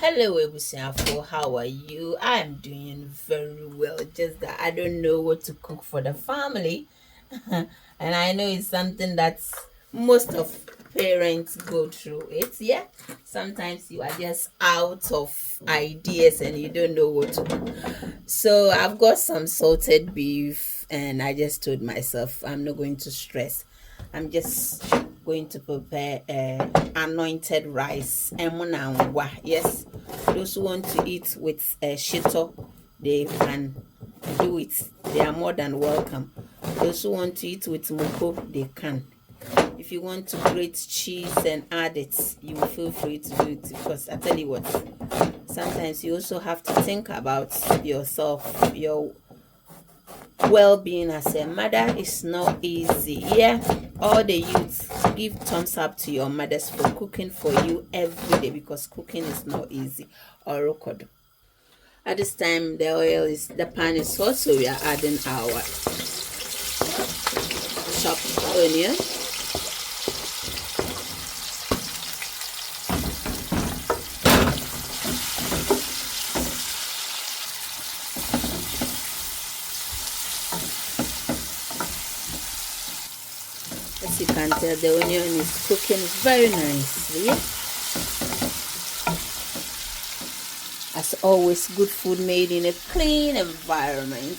Hello, Ebusiafo. How are you? I'm doing very well. Just that I don't know what to cook for the family, and I know it's something that most of parents go through. It yeah. Sometimes you are just out of ideas and you don't know what to cook. So I've got some salted beef, and I just told myself I'm not going to stress. I'm just going to prepare anointed rice. Emunangwa. Yes, those who want to eat with shito, they can do it. They are more than welcome. Those who want to eat with moko, they can. If you want to grate cheese and add it, you will feel free to do it, because I tell you what, sometimes you also have to think about yourself, your well-being as a mother is not easy. Yeah, all the youths, give thumbs up to your mothers for cooking for you every day, because cooking is not easy. Orokodo. At this time, the pan is hot, so we are adding our chopped onion. As you can tell, the onion is cooking very nicely. As always, good food made in a clean environment.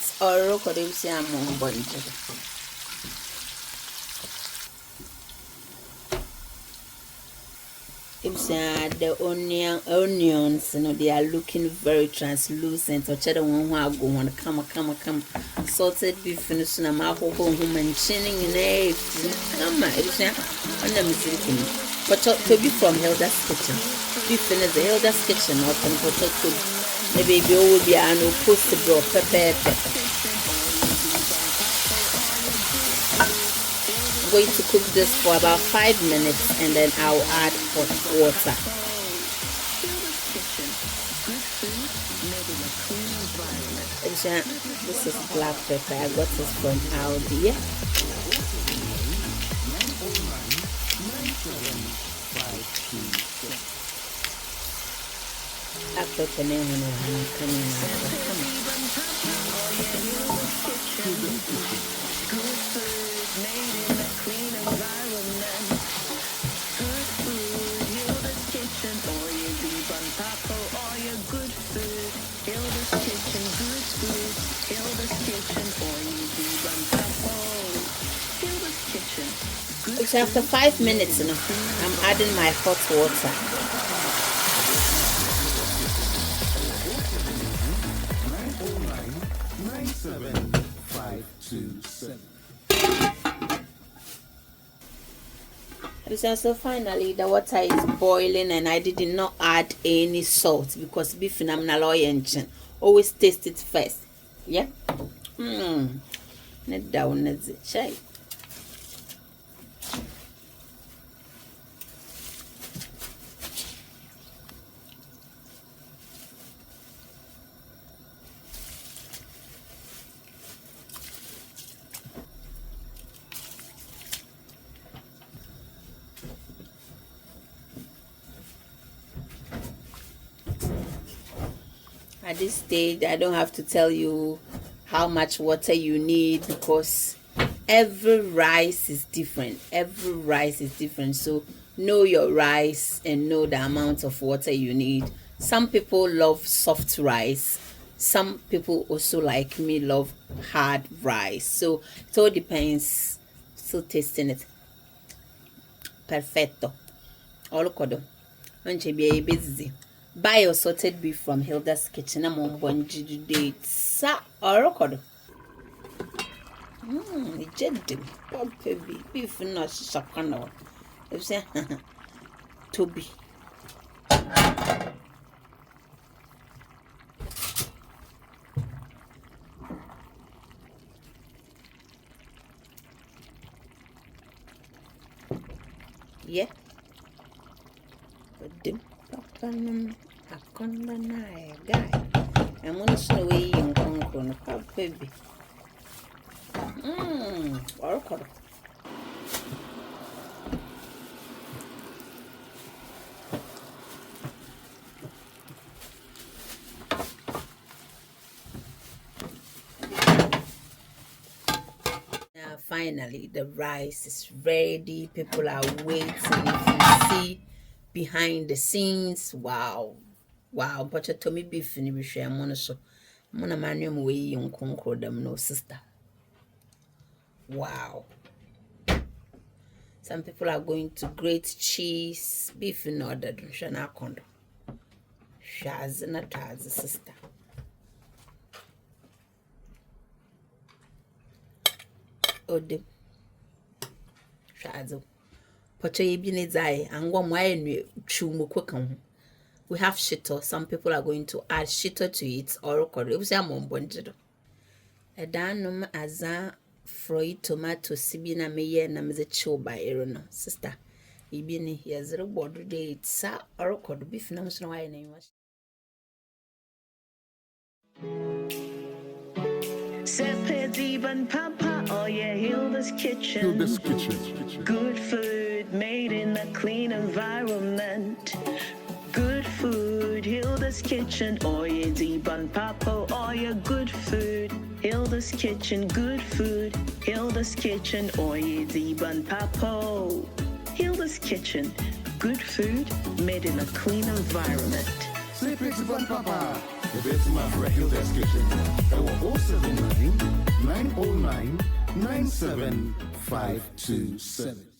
If the onions, they are looking very translucent. Or cheddar one go on, come. Salted beef and soon I'm out home and chinning in a come. If on them is looking. But to be from Hilda's kitchen. Beef in the Hilda's kitchen, or from potato. The baby will be an post bro pepper. Going to cook this for about 5 minutes, and then I'll add hot water. This is black pepper. I got this from Aldi. Black pepper name coming So after 5 minutes, I'm adding my hot water. So finally the water is boiling, and I did not add any salt because beef and I'm always taste it first. Yeah. Net down as it chai. At this stage, I don't have to tell you how much water you need, because every rice is different. So know your rice and know the amount of water you need. Some people love soft rice. Some people also, like me, love hard rice. So it all depends. Still tasting it. Perfecto. All kodo. Onche be busy. Buy your salted beef from Hilda's kitchen. I'm on one date. Sa or Jeddim. Baby, beef not sakano. You say, Toby. Yeah. Dim. Akonda na guy. I'm on the way in Concord. Baby. Or finally the rice is ready. People are waiting. If you see behind the scenes, wow. But you told me beef in the share monoso. Mona manium way you conquer them, no sister. Wow. Some people are going to grate cheese, beef in order. Shana kondo. Shazina Taz, sister. Ode. Shazo. Pocho yibini zai. Angwa mwae nwe chumu kwekam. We have shito. Some people are going to add shito to it or kodo. It was a mombonjido. Edanum aza froy tomato sibina meye na mze choba erono. Sister. Ibini yazero bodu de itsa or kodo beef na musno wae na yiwa. Papa, oh yeah, Hilda's Kitchen. Hilda's Kitchen. Good food made in a clean environment. Good food, Hilda's Kitchen. Oh yeah, Ziban Papa, oh yeah, good food. Hilda's Kitchen, good food. Hilda's Kitchen, oh yeah, Ziban Papa. Hilda's Kitchen, good food made in a clean environment. Sleep it, Ziban Papa. The best man for Hilda's Kitchen. Our 079 909 97527.